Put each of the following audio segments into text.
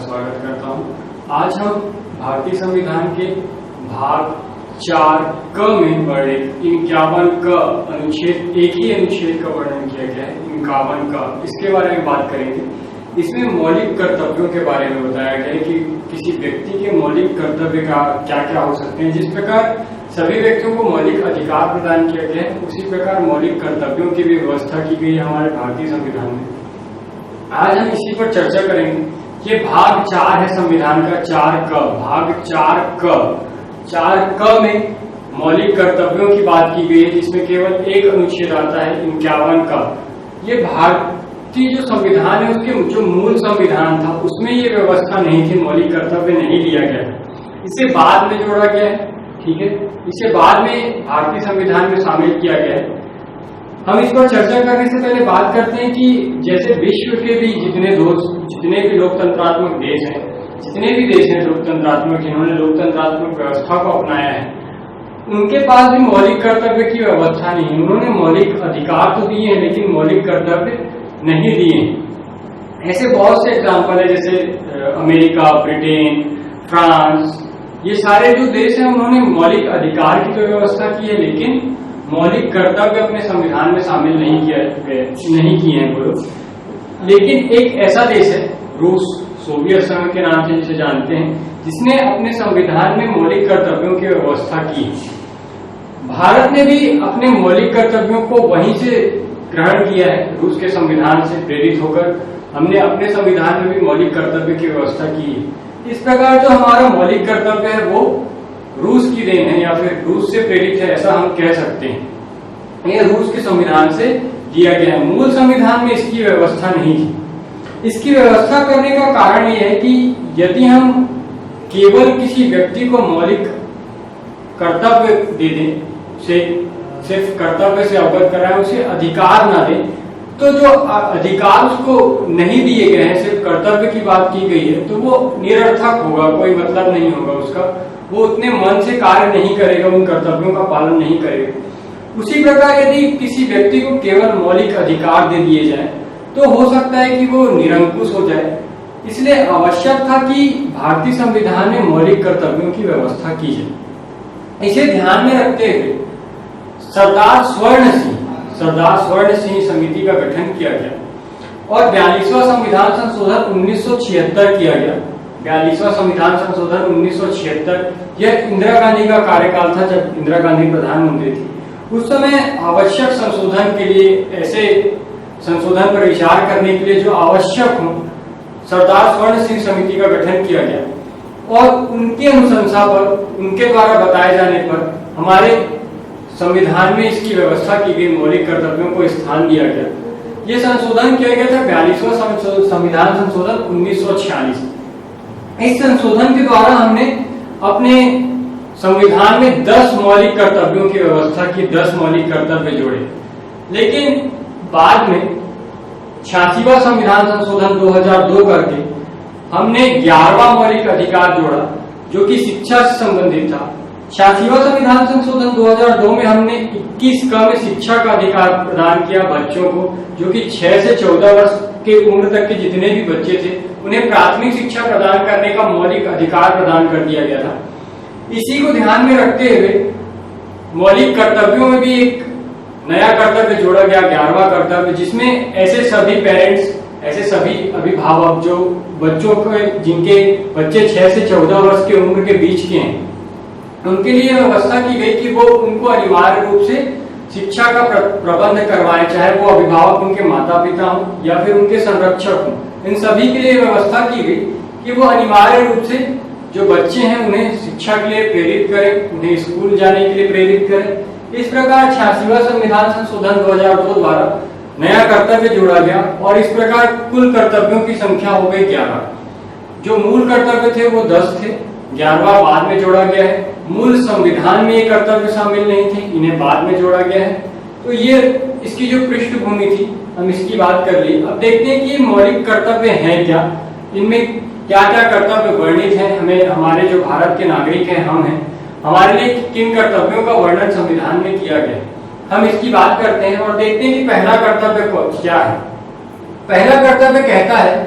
स्वागत करता हूं। आज हम भारतीय संविधान के भाग 4 क में वर्णित 51 क अनुच्छेद, एक ही अनुच्छेद का वर्णन किया गया है 51 क, इसके बारे में बात करेंगे। इसमें मौलिक कर्तव्यों के बारे में बताया गया है कि किसी व्यक्ति के मौलिक कर्तव्य का क्या क्या हो सकते हैं। जिस प्रकार सभी व्यक्तियों को मौलिक अधिकार प्रदान किया गया है, उसी प्रकार मौलिक कर्तव्यों की भी व्यवस्था की गई है हमारे भारतीय संविधान में। आज हम इसी पर चर्चा करेंगे। ये भाग 4 है संविधान का, 4 क, भाग 4 क में मौलिक कर्तव्यों की बात की गई है, जिसमें केवल एक अनुच्छेद आता है 51 का। ये भारतीय जो संविधान है उसके जो मूल संविधान था उसमें ये व्यवस्था नहीं थी, मौलिक कर्तव्य नहीं लिया गया, इसे बाद में जोड़ा गया है। ठीक है, इसे बाद में भारतीय संविधान में शामिल किया गया है। हम इस पर चर्चा करने से पहले बात करते हैं कि जैसे विश्व के भी जितने भी लोकतंत्रात्मक देश हैं, जितने भी देश हैं लोकतंत्रात्मक, जिन्होंने लोकतंत्रात्मक व्यवस्था को अपनाया है, उनके पास भी मौलिक कर्तव्य की व्यवस्था नहीं है। उन्होंने मौलिक अधिकार तो दिए हैं लेकिन मौलिक कर्तव्य नहीं दिए हैं। ऐसे बहुत से एग्जाम्पल है, जैसे अमेरिका, ब्रिटेन, फ्रांस, ये सारे जो देश हैं उन्होंने मौलिक अधिकार की तो व्यवस्था की है लेकिन मौलिक कर्तव्य अपने संविधान में शामिल नहीं किए हैं वो लोग। लेकिन एक ऐसा देश है रूस, सोवियत संघ के नाम से जिसे जानते हैं, जिसने अपने संविधान में मौलिक कर्तव्यों की व्यवस्था की है। भारत ने भी अपने मौलिक कर्तव्यों को वहीं से ग्रहण किया है, रूस के संविधान से प्रेरित होकर हमने अपने संविधान में भी मौलिक कर्तव्य की व्यवस्था की है। इस प्रकार जो हमारा मौलिक कर्तव्य है वो रूस की देन है या फिर रूस से प्रेरित है, ऐसा हम कह सकते हैं। यह रूस के संविधान से दिया गया है। मूल संविधान में इसकी व्यवस्था नहीं थी। इसकी व्यवस्था करने का कारण यह है कि यदि हम केवल किसी व्यक्ति को मौलिक कर्तव्य दे दें, उसे सिर्फ कर्तव्य से अवगत कराएं, उसे अधिकार ना दें, तो जो अधिकार उसको नहीं दिए गए हैं, सिर्फ कर्तव्य की बात की गई है, तो वो निरर्थक होगा, कोई मतलब नहीं होगा उसका। वो उतने मन से कार्य नहीं करेगा, उन कर्तव्यों का पालन नहीं करेगा। उसी प्रकार यदि किसी व्यक्ति को केवल मौलिक अधिकार दे दिए जाए तो हो सकता है कि वो निरंकुश हो जाए। इसलिए आवश्यक था कि भारतीय संविधान में मौलिक कर्तव्यों की व्यवस्था की जाए। इसे ध्यान में रखते हुए सरदार स्वर्ण सिंह समिति का गठन किया गया और 42वां संविधान संशोधन 1976 किया गया। 42वां संविधान संशोधन 1976, यह इंदिरा गांधी का कार्यकाल था जब इंदिरा गांधी प्रधानमंत्री थी। उस समय आवश्यक संशोधन के लिए, ऐसे संशोधन पर विचार करने के लिए जो आवश्यक हो, सरदार स्वर्ण सिंह समिति का गठन किया गया और उनकी अनुशंसा पर, उनके द्वारा बताए जाने पर हमारे संविधान में इसकी व्यवस्था की गई, मौलिक कर्तव्यों को स्थान दिया गया। ये संशोधन किया गया था 42वां संविधान संशोधन 1946। इस संशोधन के द्वारा हमने अपने संविधान में 10 मौलिक कर्तव्यों की व्यवस्था की, 10 मौलिक कर्तव्य जोड़े। लेकिन बाद में 86वां संविधान संशोधन 2002 करके हमने 11वां मौलिक अधिकार जोड़ा जो कि शिक्षा से संबंधित था। 86वां संविधान संशोधन 2002 में हमने 21 क में शिक्षा का अधिकार प्रदान किया बच्चों को, जो कि 6 से 14 वर्ष के उम्र तक के जितने भी बच्चे थे उन्हें प्राथमिक शिक्षा प्रदान करने का मौलिक अधिकार प्रदान कर दिया गया था। इसी को ध्यान में रखते हुए मौलिक कर्तव्यों में भी एक नया कर्तव्य जोड़ा गया, 11वां कर्तव्य, जिसमें ऐसे सभी पेरेंट्स, ऐसे सभी अभिभावक जो बच्चों को, जिनके बच्चे 6 से 14 वर्ष के उम्र के बीच के हैं, उनके लिए व्यवस्था की गई कि वो उनको अनिवार्य रूप से शिक्षा का प्रबंध करवाएं, चाहे वो अभिभावक उनके माता पिता हों या फिर उनके संरक्षक हों। इन सभी के लिए व्यवस्था की गई कि वो अनिवार्य रूप से जो बच्चे हैं उन्हें शिक्षा के लिए प्रेरित करें, उन्हें स्कूल जाने के लिए प्रेरित करें। इस प्रकार 86वां संविधान संशोधन 2002 द्वारा नया कर्तव्य जोड़ा गया और इस प्रकार कुल कर्तव्यों की संख्या हो गई 11। जो मूल कर्तव्य थे वो 10 थे, 11वां बाद में जोड़ा गया है। मूल संविधान में ये कर्तव्य शामिल नहीं थे, इन्हें बाद में जोड़ा गया है। तो ये इसकी जो पृष्ठभूमि थी, हम इसकी बात कर ली। अब देखते हैं कि मौलिक कर्तव्य हैं क्या, इनमें क्या क्या कर्तव्य वर्णित हैं। हमें, हमारे जो भारत के नागरिक हैं, हम हैं, हमारे लिए किन कर्तव्यों का वर्णन संविधान में किया गया है, हम इसकी बात करते हैं और देखते हैं कि पहला कर्तव्य क्या है। पहला कर्तव्य कहता है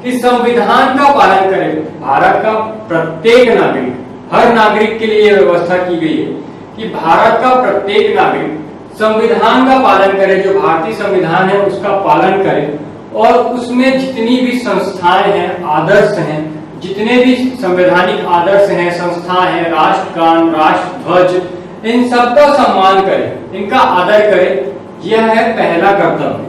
इस संविधान का पालन करे। भारत का प्रत्येक नागरिक, हर नागरिक के लिए यह व्यवस्था की गई है कि भारत का प्रत्येक नागरिक संविधान का पालन करे, जो भारतीय संविधान है उसका पालन करे, और उसमें जितनी भी संस्थाएं हैं, आदर्श हैं, जितने भी संवैधानिक आदर्श हैं, संस्थाएं हैं, राष्ट्रगान, राष्ट्रध्वज, इन सबका सम्मान करें, इनका आदर करें। यह है पहला कर्तव्य।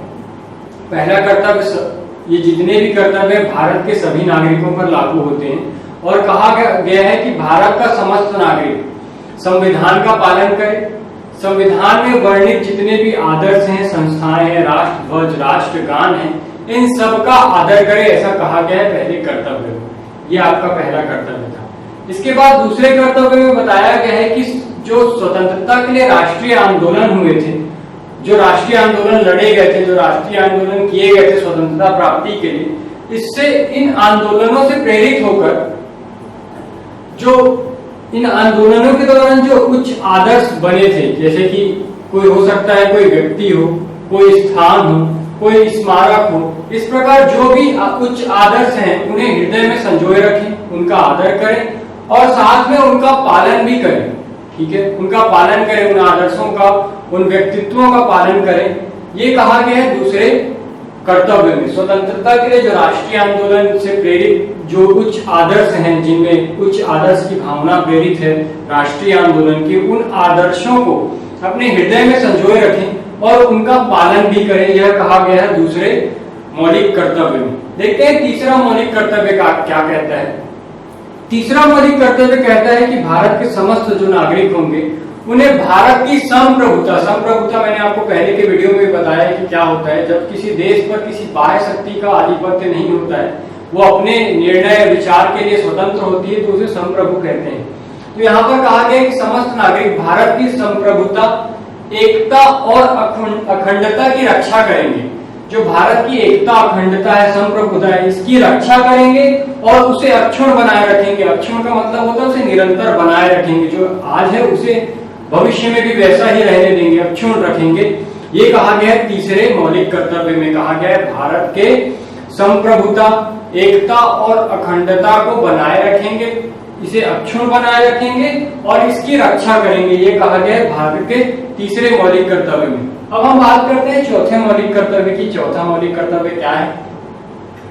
पहला कर्तव्य, ये जितने भी कर्तव्य भारत के सभी नागरिकों पर लागू होते हैं, और कहा गया है कि भारत का समस्त नागरिक संविधान का पालन करे, संविधान में वर्णित जितने भी आदर्श हैं, संस्थाएं हैं, राष्ट्रध्वज, राष्ट्रगान है, इन सब का आदर करे, ऐसा कहा गया है पहले कर्तव्य में। ये आपका पहला कर्तव्य था। इसके बाद दूसरे कर्तव्य में बताया गया है कि जो स्वतंत्रता के लिए राष्ट्रीय आंदोलन हुए थे, जो राष्ट्रीय आंदोलन लड़े गए थे, जो राष्ट्रीय आंदोलन किए गए थे स्वतंत्रता प्राप्ति के लिए, इससे इन आंदोलनों से प्रेरित होकर जो इन आंदोलनों के दौरान जो उच्च आदर्श बने थे, जैसे कि कोई हो सकता है कोई व्यक्ति हो, कोई स्थान हो, कोई स्मारक हो, इस प्रकार जो भी उच्च आदर्श हैं उन्हें हृदय में संजोए रखें, उनका आदर करें और साथ में उनका पालन भी करें। ठीक है, उनका पालन करें, उन आदर्शों का, उन व्यक्तित्वों का पालन करें। ये कहा गया है दूसरे कर्तव्य में। स्वतंत्रता के लिए जो राष्ट्रीय आंदोलन से प्रेरित जो उच्च आदर्श हैं, जिनमें उच्च आदर्श की भावना प्रेरित है राष्ट्रीय आंदोलन की, उन आदर्शों को अपने हृदय में संजोए रखें और उनका पालन भी करें। यह कहा गया है दूसरे मौलिक कर्तव्य में। देखते हैं तीसरा मौलिक कर्तव्य का क्या कहता है। तीसरा मौलिक कर्तव्य कहता है कि भारत के समस्त जो नागरिक होंगे उन्हें भारत की संप्रभुता, संप्रभुता मैंने आपको पहले के वीडियो में बताया कि क्या होता है। जब किसी देश पर किसी बाह्य शक्ति का आधिपत्य नहीं होता है, वो अपने निर्णय विचार के लिए स्वतंत्र होती है, तो उसे संप्रभु कहते हैं। तो यहाँ पर कहा गया कि समस्त नागरिक भारत की संप्रभुता, एकता और अखंडता की रक्षा करेंगे। जो भारत की एकता, अखंडता है, संप्रभुता है, इसकी रक्षा करेंगे और उसे अक्षुण्ण बनाए रखेंगे। अक्षुण्ण का मतलब होता है उसे निरंतर बनाए रखेंगे, जो आज है उसे भविष्य में भी वैसा ही रहने देंगे, अक्षुण्ण रखेंगे। ये कहा गया है तीसरे मौलिक कर्तव्य में। कहा गया है भारत के संप्रभुता, एकता और अखंडता को बनाए रखेंगे, इसे अक्षुण्ण बनाए रखेंगे और इसकी रक्षा करेंगे। ये कहा गया है भारत के तीसरे मौलिक कर्तव्य में। अब हम बात करते हैं चौथे मौलिक कर्तव्य की। चौथा मौलिक कर्तव्य क्या है,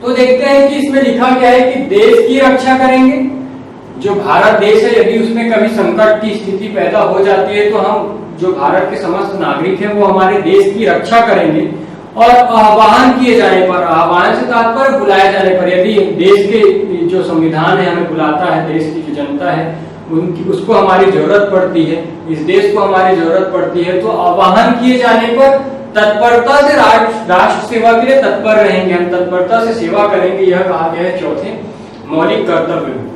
तो देखते हैं कि इसमें लिखा गया है कि देश की रक्षा करेंगे। जो भारत देश है, यदि उसमें कभी संकट की स्थिति पैदा हो जाती है तो हम जो भारत के समस्त नागरिक हैं वो हमारे देश की रक्षा करेंगे। और आह्वान किए जाने पर, आह्वान से तात्पर्य बुलाए जाने पर, यदि देश के जो संविधान है हमें बुलाता है, देश की जो जनता है उनकी, उसको हमारी जरूरत पड़ती है, इस देश को हमारी जरूरत पड़ती है, तो आह्वान किए जाने पर तत्परता से राष्ट्र सेवा के लिए तत्पर रहेंगे, हम तत्परता से सेवा करेंगे। यह कहा गया है चौथे मौलिक कर्तव्य में।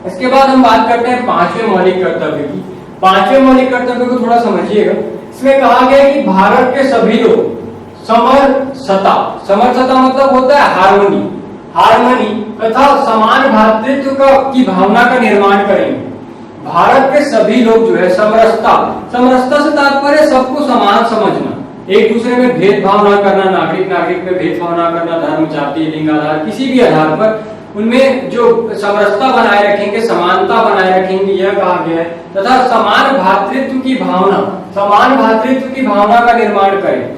इसके बाद हम बात करते हैं पांचवें मौलिक कर्तव्य की। पांचवें मौलिक कर्तव्य को थोड़ा समझिएगा। इसमें कहा गया है कि भारत के सभी लोग समरसता, समरसता मतलब होता है हार्मनी, हार्मनी तथा समान भ्रातृत्व की भावना का निर्माण करेंगे। भारत के सभी लोग जो है समरसता, समरसता से तात्पर्य सबको समान समझना, एक दूसरे में भेदभाव ना करना, नागरिक नागरिक में भेदभाव ना करना, धर्म, जाति, लिंग आधार, किसी भी आधार पर उनमें जो समरसता बनाए रखेंगे, समानता बनाए रखेंगे, यह कहा गया है। तथा समान भ्रातृत्व की भावना, समान भ्रातृत्व की भावना का निर्माण करें,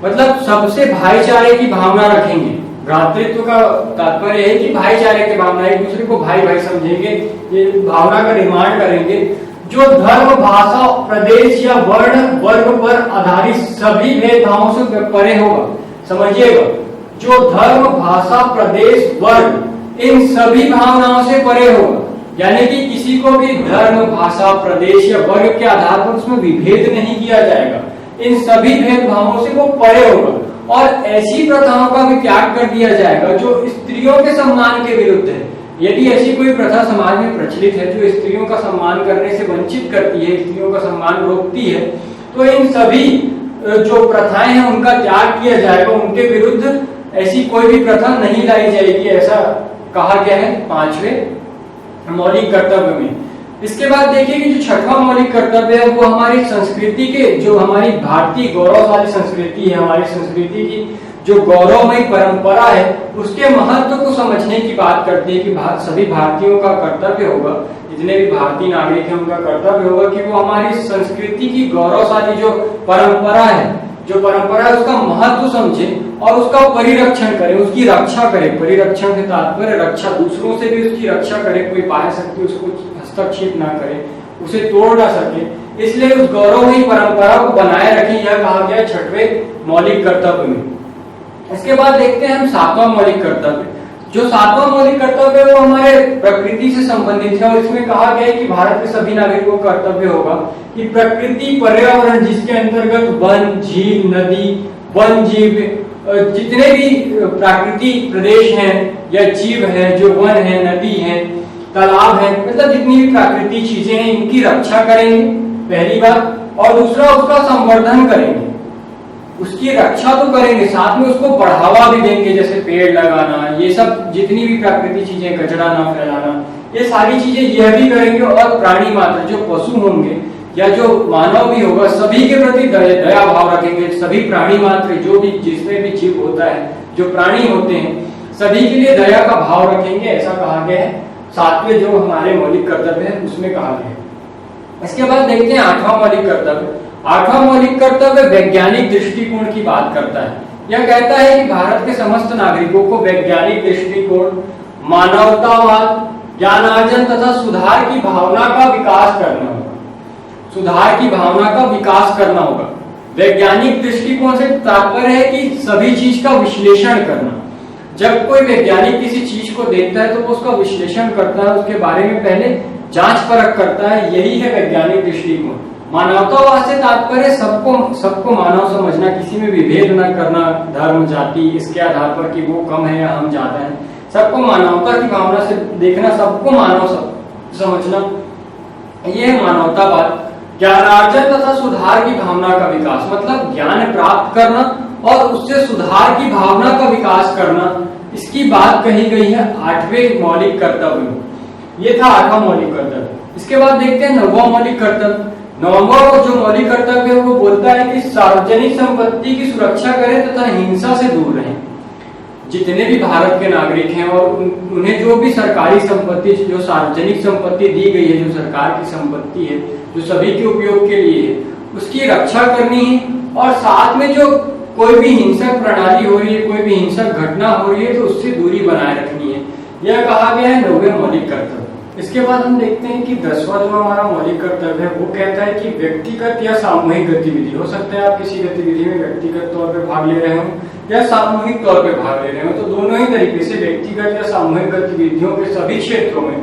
मतलब सबसे भाईचारे की भावना रखेंगे। भ्रातृत्व का तात्पर्य है कि भाईचारे की भावना, एक दूसरे को भाई भाई समझेंगे, ये भावना का निर्माण करेंगे। जो धर्म, भाषा, प्रदेश या वर्ण वर्ग पर आधारित सभी भेदभावों से परे होगा। समझिएगा, जो धर्म, भाषा, प्रदेश, वर्ग, इन सभी भावनाओं से परे होगा, यानी कि किसी को भी धर्म, भाषा, प्रदेश या वर्ग के आधार पर उसमें विभेद नहीं किया जाएगा। इन सभी भेदभावों से वो परे होगा और ऐसी प्रथाओं का भी त्याग कर दिया जाएगा जो स्त्रियों के सम्मान के विरुद्ध है। यदि ऐसी कोई प्रथा समाज में प्रचलित है जो स्त्रियों का सम्मान करने से वंचित करती है, स्त्रियों का सम्मान रोकती है, तो इन सभी जो प्रथाएं हैं उनका त्याग किया जाएगा, उनके विरुद्ध ऐसी कोई भी प्रथा नहीं लाई जाएगी, ऐसा कहा गया है पांचवें मौलिक कर्तव्य में। इसके बाद देखिए कि जो छठवां मौलिक कर्तव्य है वो हमारी संस्कृति के, जो हमारी भारतीय गौरवशाली संस्कृति है, हमारी संस्कृति की जो गौरवमयी परंपरा है उसके महत्व को समझने की बात करते हैं कि सभी भारतीयों का कर्तव्य होगा, जितने भी भारतीय नागरिक हैं उनका कर्तव्य होगा कि वो हमारी संस्कृति की गौरवशाली जो परंपरा है उसका महत्व समझे और उसका परिरक्षण करें, उसकी रक्षा करें। परिरक्षण से तात्पर्य रक्षा, दूसरों से भी उसकी रक्षा करें, कोई बाह्य शक्ति उसको हस्तक्षेप ना करे, उसे तोड़ ना सके। इसलिए उस गौरवमयी परंपरा को बनाए रखें, यह कहा गया छठवें मौलिक कर्तव्य में। इसके बाद देखते हैं हम सातवां मौलिक कर्तव्य। जो सातवां मौलिक कर्तव्य है वो हमारे प्रकृति से संबंधित है और इसमें कहा गया है कि भारत के सभी नागरिकों का कर्तव्य होगा कि प्रकृति पर्यावरण जिसके अंतर्गत वन, झील, नदी, वन जीव, जितने भी प्राकृतिक प्रदेश हैं या जीव हैं, जो वन है, नदी है, तालाब है, मतलब जितनी भी प्राकृतिक चीजें हैं इनकी रक्षा करेंगे पहली बात, और दूसरा उसका संवर्धन करेंगे। उसकी रक्षा तो करेंगे, साथ में उसको बढ़ावा भी देंगे, जैसे पेड़ लगाना, ये सब जितनी भी प्राकृतिक चीजें, कचरा ना फैलाना, ये सारी चीजें यह भी करेंगे। और प्राणी मात्र जो पशु होंगे या जो मानव भी होगा सभी के प्रति दया भाव रखेंगे। सभी प्राणी मात्र जो भी जिसमें भी जीव होता है, जो प्राणी होते हैं, सभी के लिए दया का भाव रखेंगे, ऐसा कहा गया है सातवें जो हमारे मौलिक कर्तव्य है उसमें कहा गया है। इसके बाद देखते हैं आठवां मौलिक कर्तव्य। आठवां मौलिक कर्तव्य वैज्ञानिक दृष्टिकोण की बात करता है। यह कहता है कि भारत के समस्त नागरिकों को वैज्ञानिक दृष्टिकोण, मानवतावाद, ज्ञानार्जन तथा सुधार की भावना का विकास करना होगा। सुधार की भावना का विकास करना होगा। वैज्ञानिक दृष्टिकोण से तात्पर्य है कि सभी चीज का विश्लेषण करना। जब कोई वैज्ञानिक किसी चीज को देखता है तो वो उसका विश्लेषण करता है, उसके बारे में पहले जांच परख करता है, यही है वैज्ञानिक दृष्टिकोण। मानवतावाद से तात्पर्य सबको मानव समझना, किसी में विभेद न करना, धर्म, जाति इसके आधार पर कि वो कम है या हम ज्यादा हैं। सबको मानवता की भावना से देखना, सबको मानव समझना, ये है मानवतावाद। ज्ञानार्जन तथा सुधार की भावना का विकास, मतलब ज्ञान प्राप्त करना और उससे सुधार की भावना का विकास करना, इसकी बात कही गई है आठवें मौलिक कर्तव्य में। ये था आठवां मौलिक कर्तव्य। इसके बाद देखते हैं नौवां मौलिक कर्तव्य। नवंबर जो मौलिक कर्तव्य है वो बोलता है कि सार्वजनिक संपत्ति की सुरक्षा करें तथा हिंसा से दूर रहें। जितने भी भारत के नागरिक हैं और उन्हें जो भी सरकारी संपत्ति, जो सार्वजनिक संपत्ति दी गई है, जो सरकार की संपत्ति है, जो सभी के उपयोग के लिए है, उसकी रक्षा करनी है। और साथ में जो कोई भी हिंसक प्रणाली हो रही है, कोई भी हिंसक घटना हो रही है तो उससे दूरी बनाए रखनी है, यह कहा गया है नौवें मौलिक कर्तव्य। इसके बाद हम देखते हैं कि 10वां जो हमारा मौलिक कर्तव्य है वो कहता है कि व्यक्तिगत या सामूहिक गतिविधि, हो सकता है आप किसी गतिविधि में व्यक्तिगत तौर पे भाग ले रहे हो या सामूहिक तौर पे भाग ले रहे हो, तो दोनों ही तरीके से व्यक्तिगत या सामूहिक गतिविधियों के सभी क्षेत्रों में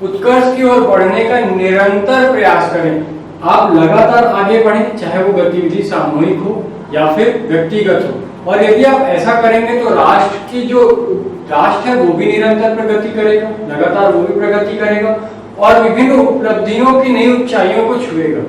उत्कर्ष की ओर बढ़ने का निरंतर प्रयास करें। आप लगातार आगे बढ़ें, चाहे वो गतिविधि सामूहिक हो या फिर व्यक्तिगत हो। और यदि आप ऐसा करेंगे तो राष्ट्र की जो राष्ट्र है वो भी निरंतर प्रगति करेगा, लगातार वो भी प्रगति करेगा और विभिन्न उपलब्धियों की नई ऊंचाइयों को छुएगा।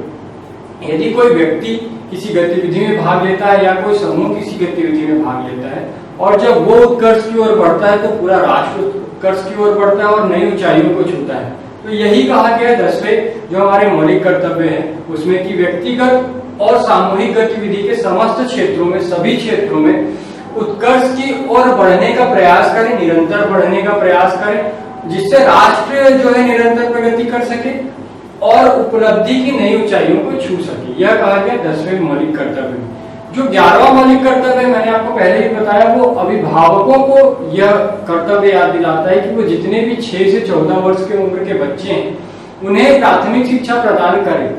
यदि कोई व्यक्ति किसी गतिविधि में भाग लेता है या कोई समूह किसी गतिविधि में भाग लेता है और जब वो उत्कर्ष की ओर बढ़ता है तो पूरा राष्ट्र उत्कर्ष की ओर बढ़ता है और नई ऊंचाइयों को छूता है। तो यही कहा गया 10वें जो हमारे मौलिक कर्तव्य है उसमें कि व्यक्तिगत और सामूहिक गतिविधि के समस्त क्षेत्रों में, सभी क्षेत्रों में उत्कर्ष की ओर बढ़ने का प्रयास करें, निरंतर बढ़ने का प्रयास करें, जिससे राष्ट्र जो है निरंतर प्रगति कर सके और उपलब्धि की नई ऊंचाइयों को छू सके। यह कहा गया 10वें मौलिक कर्तव्य में। जो 11वां मौलिक कर्तव्य मैंने आपको पहले ही बताया, वो अभिभावकों को यह कर्तव्य याद दिलाता है कि वो जितने भी 6 से 14 वर्ष के उम्र के बच्चे हैं उन्हें प्राथमिक शिक्षा प्रदान करें।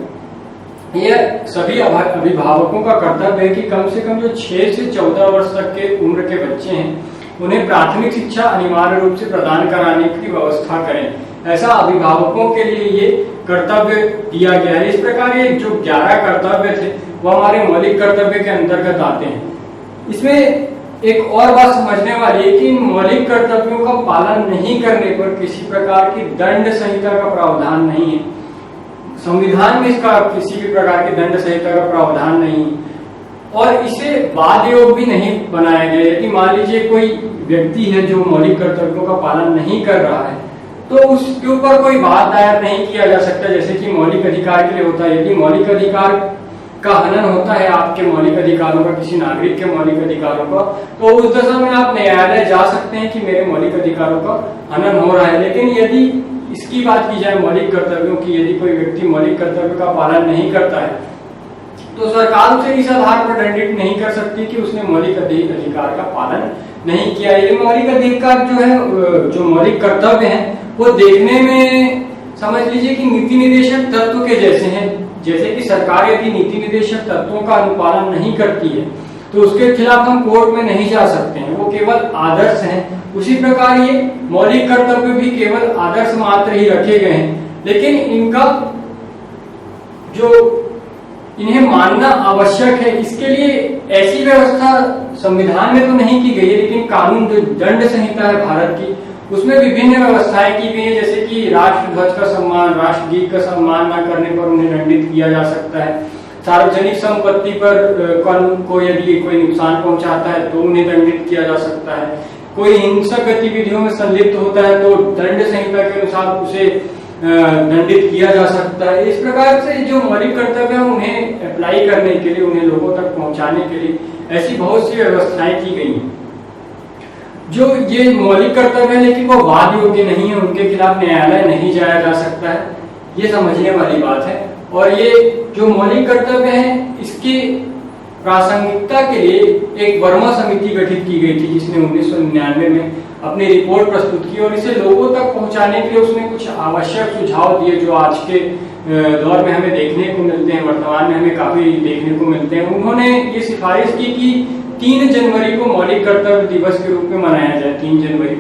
यह सभी अभिभावकों का कर्तव्य है कि कम से कम जो 6 से 14 वर्ष तक के उम्र के बच्चे हैं उन्हें प्राथमिक शिक्षा अनिवार्य रूप से प्रदान कराने की व्यवस्था करें। ऐसा अभिभावकों के लिए ये कर्तव्य दिया गया है। इस प्रकार ये जो 11 कर्तव्य थे वो हमारे मौलिक कर्तव्य के अंतर्गत आते हैं। इसमें एक और बात समझने वाली है कि इन मौलिक कर्तव्यों का पालन नहीं करने पर किसी प्रकार की दंड संहिता का प्रावधान नहीं है। संविधान में इसका किसी भी प्रकार की दंड संहिता का प्रावधान नहीं और इसे बाध्य योग भी नहीं बनाया गया। यदि मान लीजिए कोई व्यक्ति है जो मौलिक कर्तव्यों का पालन नहीं कर रहा है तो उसके ऊपर कोई बात दायर नहीं किया जा सकता, जैसे कि मौलिक अधिकार के लिए होता है। यदि मौलिक अधिकार का हनन होता है आपके मौलिक अधिकारों का, किसी नागरिक के मौलिक अधिकारों का, तो उस दशा में आप न्यायालय जा सकते हैं कि मेरे मौलिक अधिकारों का हनन हो रहा है। लेकिन यदि इसकी बात की जाए मौलिक कर्तव्यों की, यदि कोई व्यक्ति मौलिक कर्तव्य का पालन नहीं करता है तो सरकार उसे इस आधार पर दंडित नहीं कर सकती कि उसने मौलिक अधिकार का पालन नहीं किया। ये मौलिक अधिकार जो है, जो मौलिक कर्तव्य हैं, वो देखने में समझ लीजिए कि नीति निर्देशक तत्व के जैसे हैं। जैसे कि सरकार यदि नीति निर्देशक तत्वों का अनुपालन नहीं करती है तो उसके खिलाफ हम कोर्ट में नहीं जा सकते हैं, वो केवल आदर्श हैं। उसी प्रकार ये मौलिक कर्तव्य भी केवल आदर्श मात्र ही रखे गए हैं, लेकिन इनका जो इन्हें मानना आवश्यक है, इसके लिए ऐसी व्यवस्था संविधान में तो नहीं की गई है, लेकिन कानून जो दंड संहिता है भारत की, उसमें विभिन्न व्यवस्थाएं की गई है। जैसे कि राष्ट्रध्वज का सम्मान, राष्ट्रगीत का सम्मान न करने पर उन्हें दंडित किया जा सकता है। सार्वजनिक संपत्ति पर को यदि कोई नुकसान पहुंचाता है तो उन्हें दंडित किया जा सकता है। कोई हिंसक गतिविधियों में संलिप्त होता है तो दंड संहिता के अनुसार उसे दंडित किया जा सकता है। इस प्रकार से जो मौलिक कर्तव्य है उन्हें अप्लाई करने के लिए, उन्हें लोगों तक पहुंचाने के लिए ऐसी बहुत सी व्यवस्थाएं की गई हैं। जो ये मौलिक कर्तव्य है लेकिन वो वाद योग्य नहीं है, उनके खिलाफ न्यायालय नहीं जाया जा सकता है, ये समझने वाली बात है। और ये जो मौलिक कर्तव्य है इसकी प्रासंगिकता के लिए एक वर्मा समिति गठित की गई थी, जिसने 1999 में अपनी रिपोर्ट प्रस्तुत की और इसे लोगों तक पहुंचाने के लिए उसने कुछ आवश्यक सुझाव दिए जो आज के दौर में हमें देखने को मिलते हैं, वर्तमान में हमें काफी देखने को मिलते हैं। उन्होंने ये सिफारिश की कि 3 जनवरी को मौलिक कर्तव्य दिवस के रूप में मनाया जाए। 3 जनवरी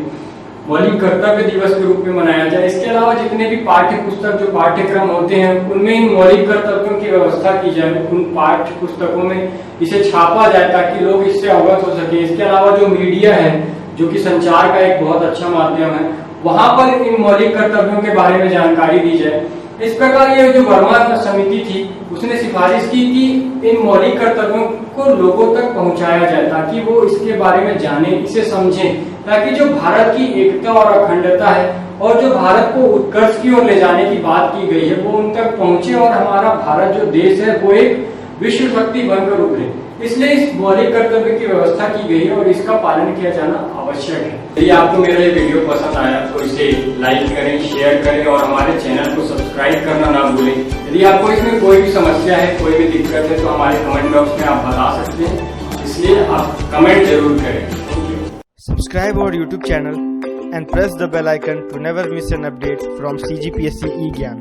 मौलिक कर्तव्य दिवस के रूप में मनाया जाए। इसके अलावा जितने भी पाठ्य पुस्तक, जो पाठ्यक्रम होते हैं, उनमें इन मौलिक कर्तव्यों की व्यवस्था की जाए, उन पाठ्य पुस्तकों में इसे छापा जाए ताकि लोग इससे अवगत हो सके। इसके अलावा जो मीडिया है, जो कि संचार का एक बहुत अच्छा माध्यम है, वहां पर इन मौलिक कर्तव्यों के बारे में जानकारी दी जाए। इस प्रकार ये जो वर्मा समिति थी उसने सिफारिश की कि इन मौलिक कर्तव्यों को लोगों तक पहुंचाया जाए ताकि वो इसके बारे में जाने, इसे समझें, ताकि जो भारत की एकता और अखंडता है और जो भारत को उत्कर्ष की ओर ले जाने की बात की गई है वो उन तक पहुंचे और हमारा भारत जो देश है वो एक विश्व शक्ति बनकर उभरे। इसलिए इस मौलिक कर्तव्य की व्यवस्था की गई है और इसका पालन किया जाना आवश्यक है। यदि आपको मेरा ये वीडियो पसंद आया तो इसे लाइक करें, शेयर करें और हमारे चैनल को सब्सक्राइब करना ना भूलें। यदि आपको इसमें कोई भी समस्या है, कोई भी दिक्कत है तो हमारे कमेंट बॉक्स में आप बता सकते हैं, इसलिए आप कमेंट जरूर करें। Subscribe our YouTube channel and press the bell icon to never miss an update from CGPSC eGyan.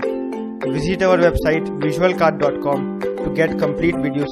Visit our website visualcard.com to get complete videos.